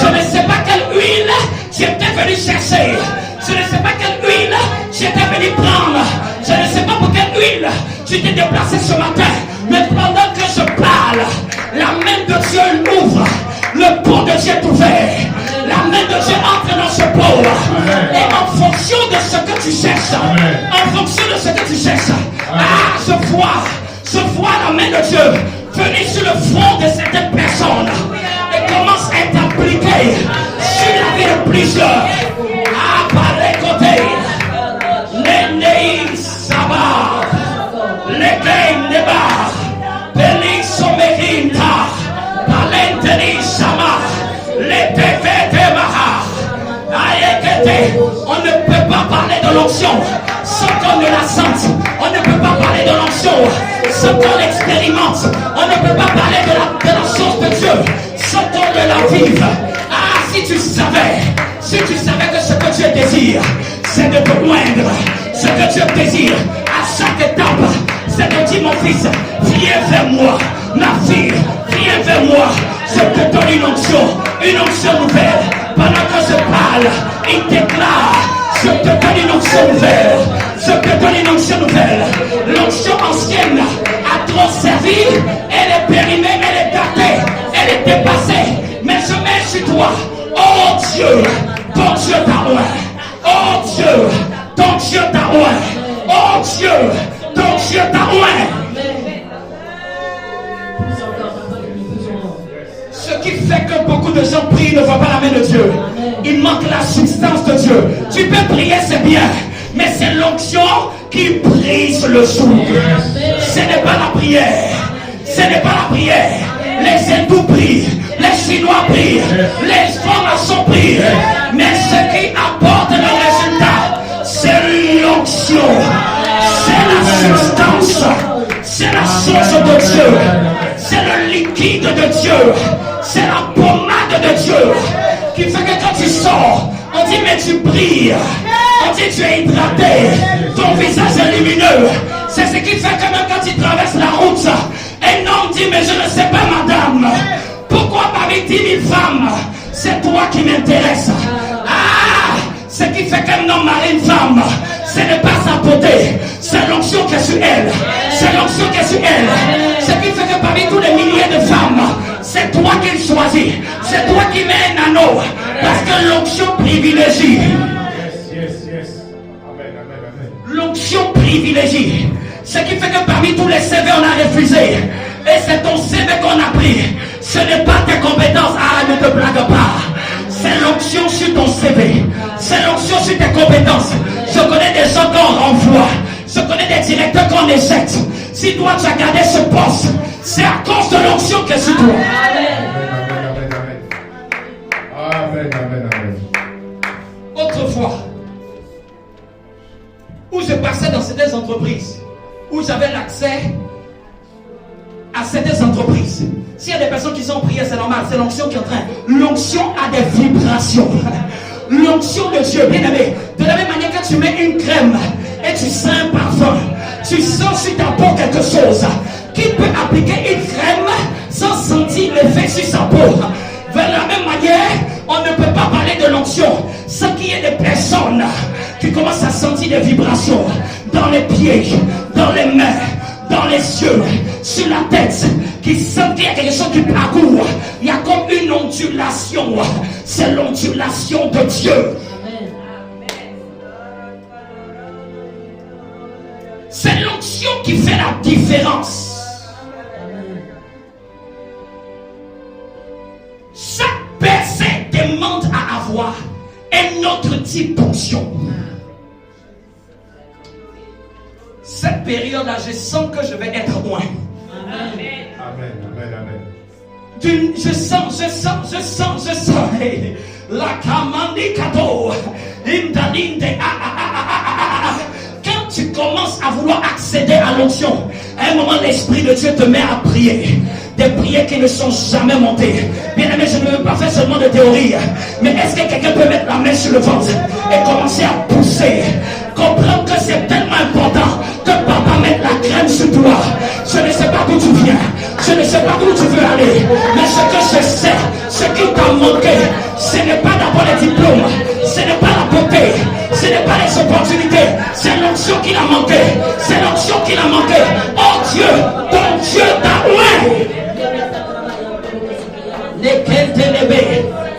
Je ne sais pas quelle huile j'étais venu chercher. Je ne sais pas quelle huile j'étais venu prendre. Je ne sais pas pour quelle huile tu t'es déplacé ce matin. Mais pendant que je parle, la main de Dieu l'ouvre. Le pot de Dieu est ouvert. La main de Dieu entre dans ce pot. Et en fonction de ce que tu cherches, en fonction de ce que tu cherches, je vois la main de Dieu venir sur le front de certaines personnes et commence à être appliquée sur la vie de plusieurs. Par les côtés, les Neis Sabah, les Gain Nebar, Peli Somerinta, Palenteni Sama, les Tevete Maha, Ayekete. On ne peut pas parler de l'onction sans qu'on ne la sente. On ne peut pas parler de l'onction sans qu'on l'expérimente. On ne peut pas parler de la chose de Dieu sans qu'on ne la vive. Si tu savais que ce que Dieu désire, c'est de te joindre. Ce que Dieu désire à chaque étape, c'est de dire mon fils, viens vers moi. Ma fille, viens vers moi. Je te donne une onction nouvelle. Pendant que je parle, il déclare, je te donne une onction nouvelle. Je te donne une onction nouvelle. L'onction ancienne a trop servi. Elle est périmée, elle est datée, elle est dépassée. Mais je mets sur toi, oh Dieu, ton Dieu par loin. Oh ne voient pas la main de Dieu. Il manque la substance de Dieu. Tu peux prier, c'est bien. Mais c'est l'onction qui brise le joug. Ce n'est pas la prière. Ce n'est pas la prière. Les hindous prient. Les chinois prient. Les francs-maçons prient. Mais ce qui apporte le résultat, c'est l'onction. C'est la substance. C'est la source de Dieu. C'est le liquide de Dieu. C'est la pommade de Dieu. Qui fait que quand tu sors, on dit mais tu brilles. On dit tu es hydraté. Ton visage est lumineux. C'est ce qui fait que même quand tu traverses la route, un homme dit mais je ne sais pas madame. Pourquoi parmi 10 000 femmes, c'est toi qui m'intéresse. Ah, ce qui fait qu'un homme marie une femme, ce n'est pas sa beauté, c'est l'onction qui est sur elle. C'est l'onction qui est sur elle. Ce qui fait que parmi tous les milliers de femmes, c'est toi qu'il choisit. C'est toi qui mets un anneau. Parce que l'onction privilégie. L'onction privilégie. Ce qui fait que parmi tous les CV on a refusé. Et c'est ton CV qu'on a pris. Ce n'est pas tes compétences. Ah, ne te blague pas. C'est l'onction sur ton CV. C'est l'onction sur tes compétences. Je connais des gens qu'on renvoie. Je connais des directeurs qu'on éjecte. Si toi tu as gardé ce poste, c'est à cause de l'onction que c'est toi. Amen. Autrefois, où je passais dans certaines entreprises, où j'avais l'accès à certaines entreprises. S'il y a des personnes qui sont en prière, c'est normal, c'est l'onction qui est en train. L'onction a des vibrations. L'onction de Dieu, bien aimé. De la même manière que tu mets une crème et tu sens un parfum, tu sens sur ta peau quelque chose. Qui peut appliquer une crème sans sentir l'effet sur sa peau? De la même manière, on ne peut pas parler de l'onction sans qu'il y ait des personnes qui commencent à sentir des vibrations dans les pieds, dans les mains, dans les yeux, sur la tête, qui sentent qu'il y a quelque chose qui parcourt. Il y a comme une ondulation. C'est l'ondulation de Dieu. C'est l'onction qui fait la différence. Chaque personne demande à avoir un autre type d'onction. Cette période-là, je sens que je vais être loin. Amen. Je sens. La kamandi kato. Quand tu commences à vouloir accéder à l'onction, à un moment, l'Esprit de Dieu te met à prier. Des prières qui ne sont jamais montées. Bien aimé, je ne veux pas faire seulement de théorie. Mais est-ce que quelqu'un peut mettre la main sur le ventre et commencer à pousser? Comprendre que c'est tellement important que papa mette la crème sur toi. Je ne sais pas d'où tu viens. Je ne sais pas d'où tu veux aller. Mais ce que je sais, ce qui t'a manqué, ce n'est pas d'abord les diplômes. Ce n'est pas la beauté. Ce n'est pas les opportunités. C'est l'onction qui l'a manqué. C'est l'onction qui l'a manqué. Oh Dieu, ton Dieu t'a loin.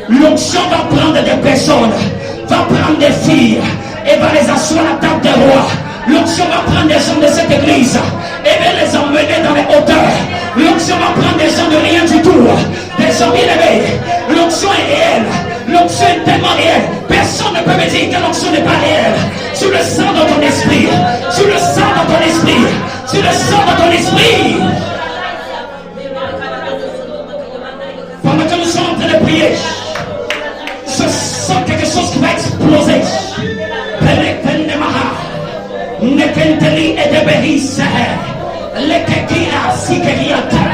L'onction va prendre des personnes, va prendre des filles et va les asseoir à la table des rois. L'onction va prendre des gens de cette église et va les emmener dans les hauteurs. L'onction va prendre des gens de rien du tout, des gens bien aimés. L'onction est réelle, l'onction est tellement réelle. Personne ne peut me dire que l'onction n'est pas réelle. Tu le sens dans ton esprit, tu le sens dans ton esprit, tu le sens dans ton esprit. Pendant que nous sommes en train de prier, je sens quelque chose qui va exploser. Nekenteli et de Beris, les Kekira, Sikeriata,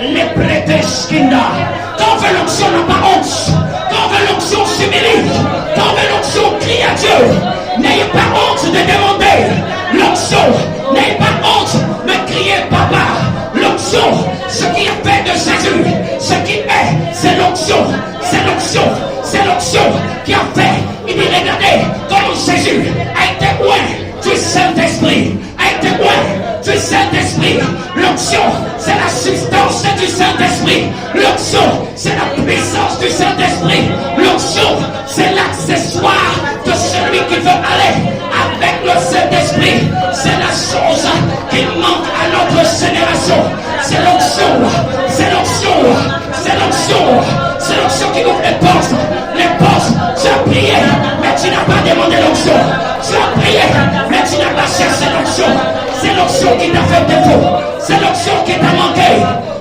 les Preteskinda. Quand veut l'onction n'a pas honte, quand veut l'onction s'humilie, quand veut l'onction crie à Dieu, n'ayez pas honte de demander l'onction, n'ayez pas honte de crier papa. L'onction, ce qui est fait de Jésus, ce qui est, c'est l'onction, c'est l'onction, c'est l'onction qui a fait. Il dit regardez comment Jésus a été loin du Saint-Esprit, a été loin du Saint-Esprit. L'onction, c'est la substance du Saint-Esprit. L'onction, c'est la puissance du Saint-Esprit. L'onction, c'est l'accessoire de celui qui veut aller avec le Saint-Esprit. C'est la chose qui manque à notre génération. C'est l'onction, c'est l'onction, c'est l'onction, c'est l'onction qui ouvre les portes. qui t'a fait défaut. C'est l'onction qui t'a manqué.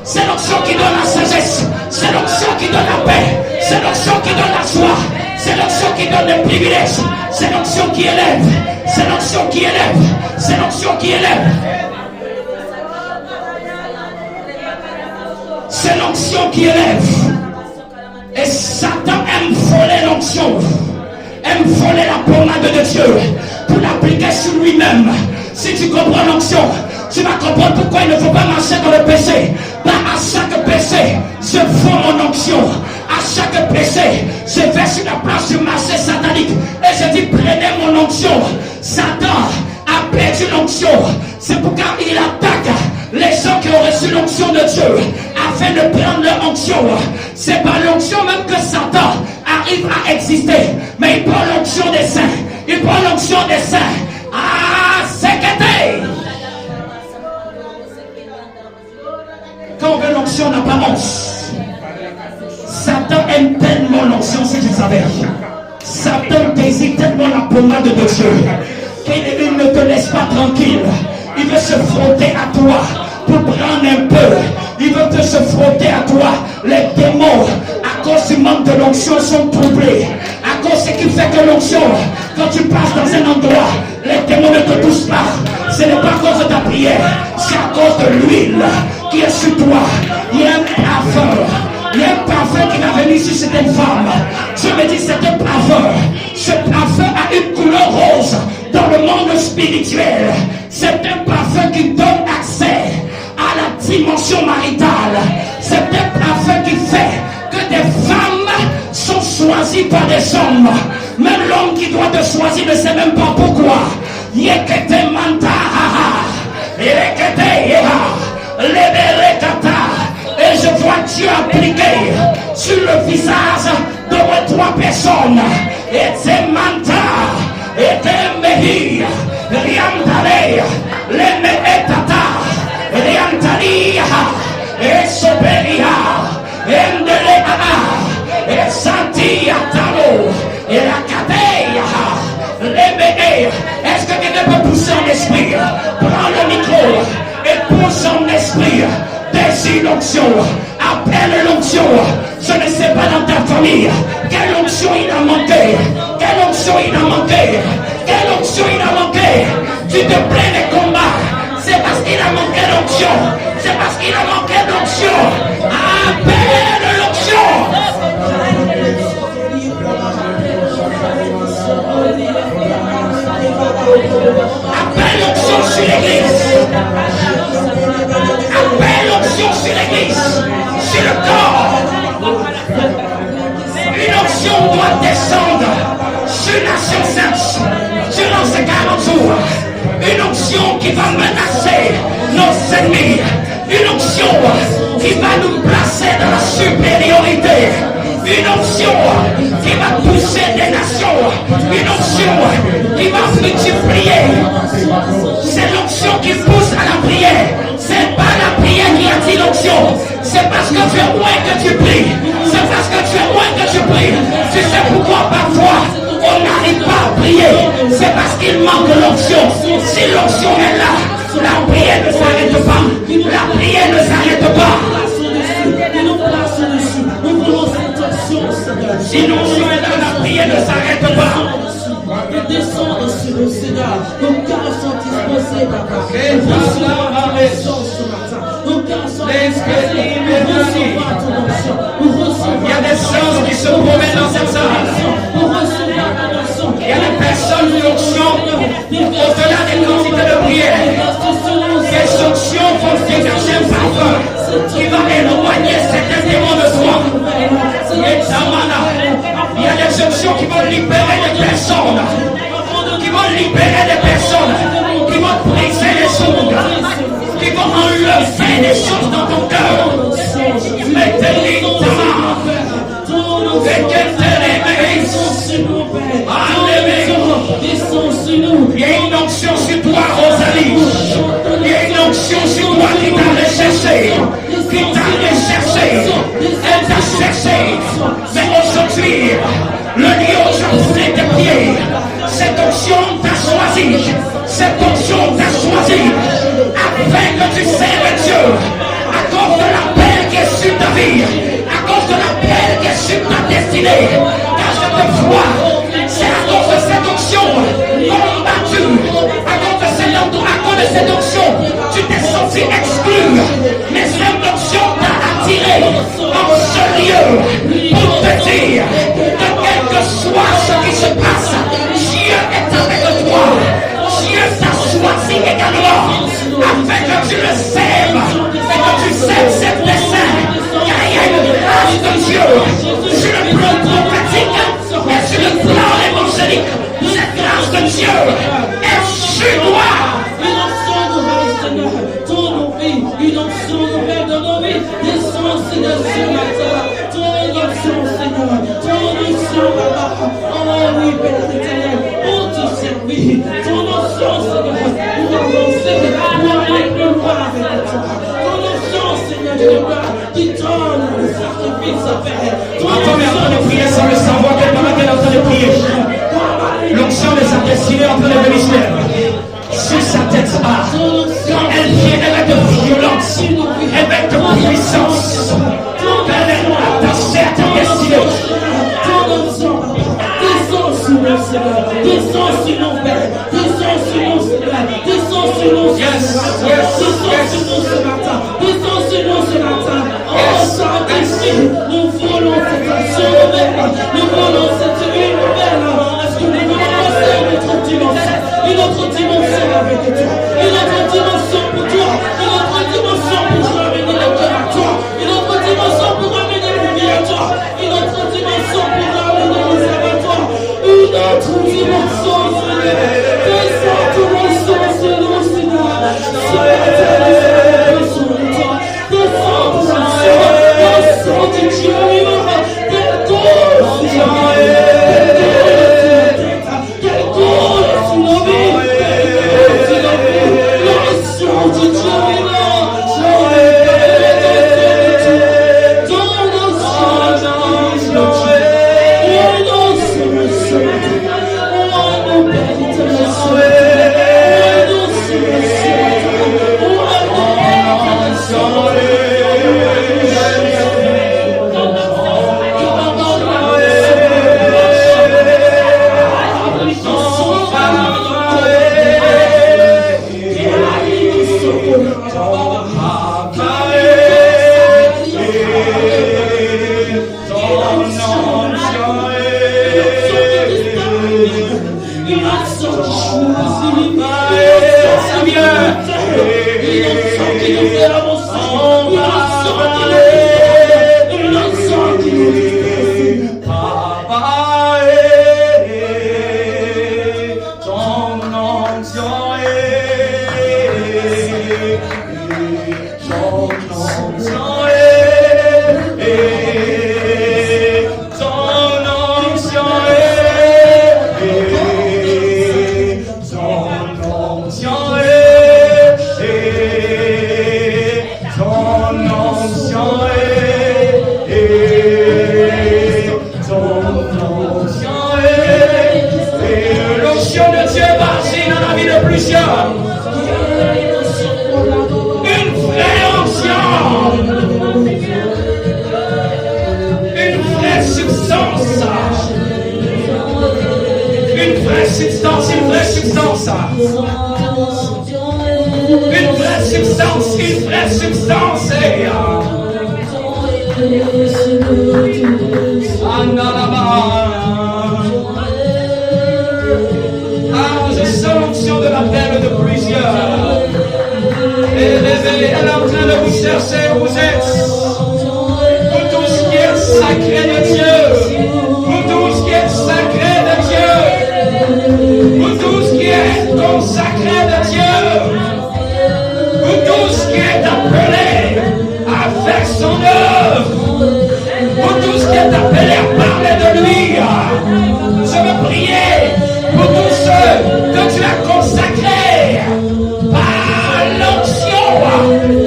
C'est l'onction qui donne la sagesse. C'est l'onction qui donne la paix. C'est l'onction qui donne la joie. C'est l'onction qui donne les privilèges. C'est l'onction qui élève. C'est l'onction qui élève. C'est l'onction qui élève. C'est l'onction qui élève. Et Satan aime voler l'onction. Aime voler la pommade de Dieu pour l'appliquer sur lui-même. Si tu comprends l'onction, tu vas comprendre pourquoi il ne faut pas marcher dans le péché. Pas à chaque péché, je vends mon onction. À chaque péché, je vais sur la place du marché satanique et je dis prenez mon onction. Satan a perdu l'onction. C'est pourquoi il attaque les gens qui ont reçu l'onction de Dieu afin de prendre leur onction. C'est par l'onction même que Satan arrive à exister. Mais il prend l'onction des saints. Il prend l'onction des saints. Ah, c'est qu'était. Quand on veut l'onction d'apparence, Satan aime tellement l'onction, si tu savais. Satan désire tellement la pommade de Dieu qu'il ne te laisse pas tranquille. Il veut se frotter à toi pour prendre un peu. Il veut te se frotter à toi. Les démons, à cause du manque de l'onction, sont troublés. À cause de ce qui fait que l'onction, quand tu passes dans un endroit, les démons ne te touchent pas. Ce n'est pas à cause de ta prière, c'est à cause de l'huile qui est sur toi. Il y a un parfum. Il y a un parfum qui va venir sur cette femme. Je me dis, c'est un parfum. Ce parfum a une couleur rose dans le monde spirituel. C'est un parfum qui donne accès à la dimension maritale. C'est un parfum qui fait que des femmes sont choisies par des hommes. Même l'homme qui doit te choisir ne sait même pas pourquoi. Yekete manta, yekete yeha, leberekata. Et je vois Dieu appliquer sur le visage de 3 personnes. Et c'est manta, et c'est mehi, riantale, leme etata, riantalia, et soberia, et ndelea, et santia talo, et la cadeia, leme. Est-ce que quelqu'un peut pousser en esprit? Prends le micro et pousse en esprit. Désire l'onction, appelle l'onction. Je ne sais pas dans ta famille quelle onction il a manqué, quelle onction il a manqué, quelle onction il a manqué. Tu te plains des combats, c'est parce qu'il a manqué l'onction, c'est parce qu'il a manqué l'onction. Appelle l'onction. Appelle l'onction sur l'église. Appelle l'onction sur l'église, sur le corps. Une onction doit descendre sur Nation Sainte durant ces 40 jours. Une onction qui va menacer nos ennemis. Une onction qui va nous placer dans la supériorité. Une onction qui va pousser des nations. Une onction qui va multiplier. C'est l'onction qui pousse à la prière. C'est pas la prière qui attire l'onction. C'est parce que tu es loin que tu pries. C'est parce que tu es loin que tu pries. Tu sais pourquoi parfois on n'arrive pas à prier. C'est parce qu'il manque l'onction. Si l'onction est là, la prière ne s'arrête pas. La prière ne s'arrête pas. Si l'onction est là, la prière ne s'arrête pas. Descendre sur le Seigneur, nos cœurs sont disposés, papa. Nos cœurs sont disposés. Il y a des choses qui se promènent dans cette salle. Il y a des personnes qui ont au-delà des quantités de prière. Ces sanctions vont dégager un parfum qui va éloigner certains démons de toi. Il y a des sanctions qui vont libérer des personnes. Qui vont libérer des personnes. Qui vont briser les ondes. Qui vont enlever des choses dans ton cœur. Mais t'es libre. Il y a une onction sur toi, Rosalie. Il y a une onction sur toi qui t'a recherché. Qui t'a recherché. Elle t'a cherché. Mais aujourd'hui, le lieu où j'ai foulé tes pieds, cette onction t'a choisi. Cette onction t'a choisi. afin que tu serves Dieu, à cause de l'appel qui est sur ta vie, à cause de l'appel qui est sur ta destinée. Car je te vois, c'est à cause de cette onction combattue, à cause de cette onction, tu t'es senti exclu, mais cette onction t'a attiré en ce lieu pour te dire que quel que soit ce qui se passe, Dieu est avec toi. Dieu t'a choisi également afin que tu le sèves et que tu sèves ses desseins. Car il y a une grâce de Dieu sur le plan prophétique et sur le plan évangélique. Cette grâce de Dieu est sur toi. Une onction nouvelle, Seigneur, dans nos vies, une onction nouvelle dans nos vies, descends, Seigneur, ce matin, ton onction, Seigneur, ton onction, Papa, oh oui, Père éternel, pour te servir, ton onction, Seigneur, pour avancer, pour aller plus loin avec toi, ton onction, Seigneur, qui donne le sacrifice à faire, Attends, mais en train de prier sans le savoir, quelqu'un est en train de prier. L'onction de sa destinée est en train de ministère. Sur sa tête, quand elle vient, elle est de violence, elle est de puissance. Elle est attachée à ta destinée. Descends sur nous, Seigneur. Descends sur nous, Père. Descends sur nous, Seigneur. Descends sur nous, Seigneur. Descends sur nous ce matin. Descends sur nous ce matin. Oh, Saint-Esprit, nous voulons cette action nouvelle. Nous voulons cette une nouvelle. Est-ce que nous voulons passer à une autre dimension? Une autre dimension avec toi. Une autre dimension pour toi. Une autre dimension pour ramener le cœur à toi. Une autre dimension pour ramener le vie à toi. Une autre dimension pour ramener les âmes à toi. Une autre dimension, Seigneur. Descends ton onction sur nous, Seigneur. Ce matin, nous sommes de toi. Descends ton onction. Descends de Dieu vivant. Quel goût, Seigneur. Quel goût sur nos vies. L'onction de Dieu vivant.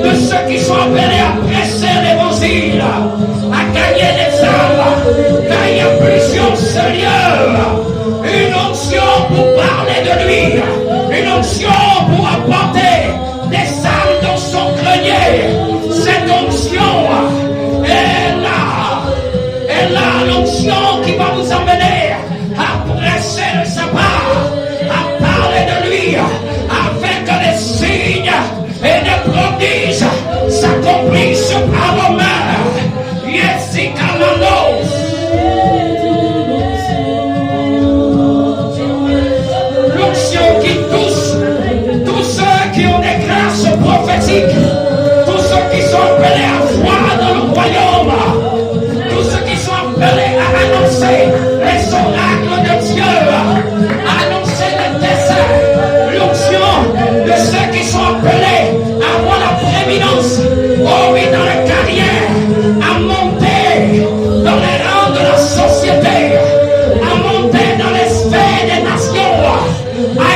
De ceux qui sont appelés à presser l'évangile, à gagner les âmes.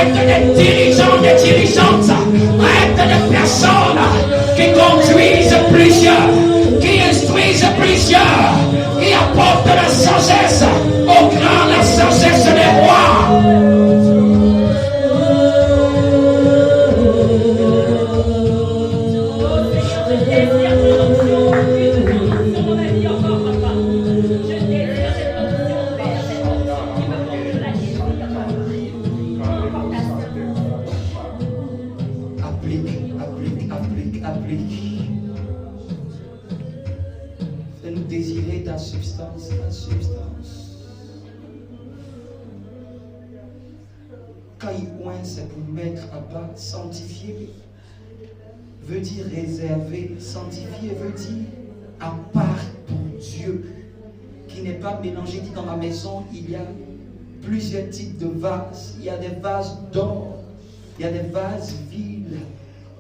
Arrête des dirigeants, des dirigeantes. Arrête des personnes qui conduisent plusieurs, qui instruisent plusieurs, qui apportent la sagesse au grand, la sagesse des rois. Fais-nous désirer ta substance, ta substance. Quand il oint, c'est pour mettre à part. Sanctifier veut dire réserver. Sanctifier veut dire à part pour Dieu, qui n'est pas mélangé. Dit dans ma maison, il y a plusieurs types de vases. Il y a des vases d'or, il y a des vases vides.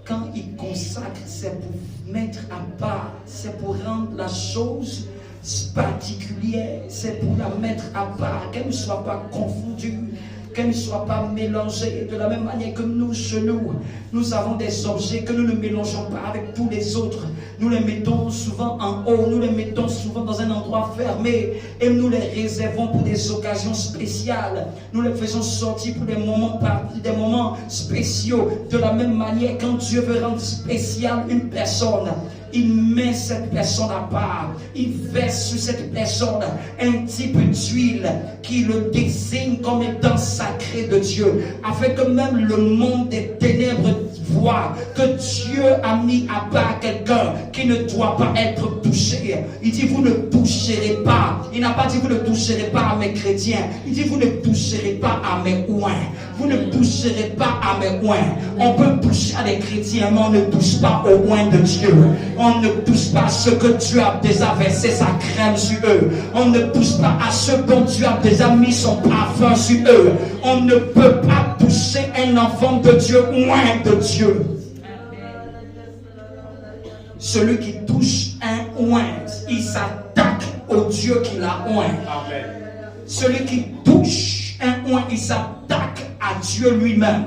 Quand il consacre, c'est pour mettre à part, c'est pour rendre la chose particulière, c'est pour la mettre à part, qu'elle ne soit pas confondue, qu'elle ne soit pas mélangée. De la même manière que nous, chez nous avons des objets que nous ne mélangeons pas avec tous les autres. Nous les mettons souvent en haut, nous les mettons souvent dans un endroit fermé et nous les réservons pour des occasions spéciales. Nous les faisons sortir pour des moments spéciaux. De la même manière, quand Dieu veut rendre spécial une personne, il met cette personne à part. Il verse sur cette personne un type d'huile qui le désigne comme étant sacré de Dieu, afin que même le monde des ténèbres voit que Dieu a mis à part quelqu'un qui ne doit pas être touché. Il dit vous ne toucherez pas. Il n'a pas dit vous ne toucherez pas à mes chrétiens. Il dit vous ne toucherez pas à mes oins. Vous ne toucherez pas à mes oins. On peut toucher à des chrétiens, mais on ne touche pas aux oins de Dieu. On ne touche pas à ceux que Dieu a déjà versé sa crème sur eux. On ne touche pas à ceux dont Dieu a déjà mis son parfum sur eux. On ne peut pas toucher un enfant de Dieu, oint de Dieu. Celui qui touche un oint, il s'attaque au Dieu qui l'a oint. Celui qui touche un oint, il s'attaque à Dieu lui-même.